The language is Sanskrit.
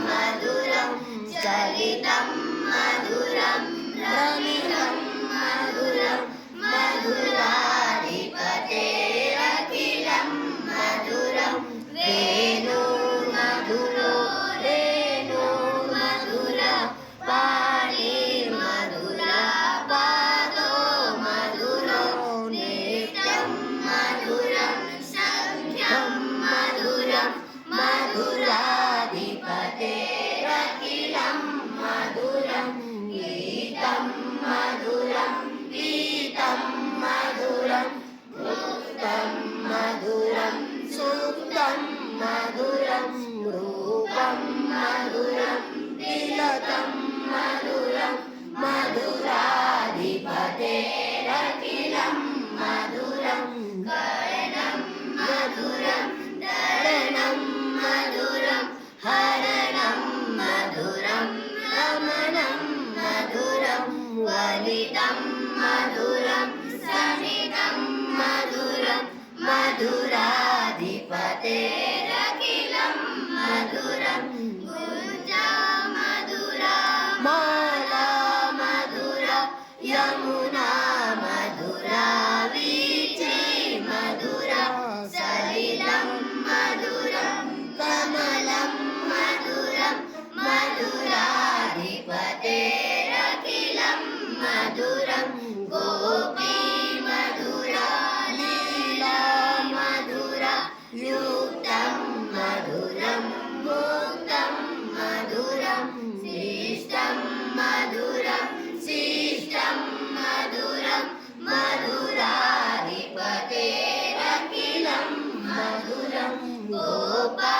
मधुरं चलितं मधुरं रमितं मधुरं मधुराधिपतेरखिलं मधुरं वेणुर्मधुरो वेणुर्मधुरा पाणिर्मधुरा पादो मधुरो नित्यं मधुरं सख्यं मधुरं मधुराधिपतेरखिलं मधुरं गीतं मधुरं गीतं मधुरं मुक्तं मधुरं सुक्तं मधुरं रूपं मधुरं तिलकं मधुरं मधुराधिपतेरखिलं मधुरं कर्णं मधुरं दर्शनं मधुरं हरणं मधुरं रमणं मधुरं वलितं मधुरं समितं मधुरं मधुराधिपतेरखिलं मधुरं गुञ्जा मधुरा माला मधुरा यमुना मधुरा वीची मधुरा सलिलं मधुरं कमलं मधुरं मधुराधिपतेरखिलं मधुरं गोपी मधुरा लीला मधुरा युक्तं मधुरं मुक्तं मधुरं शिष्टं मधुरं शिष्टं मधुरं मधुराधिपतेरखिलं मधुरं गोपा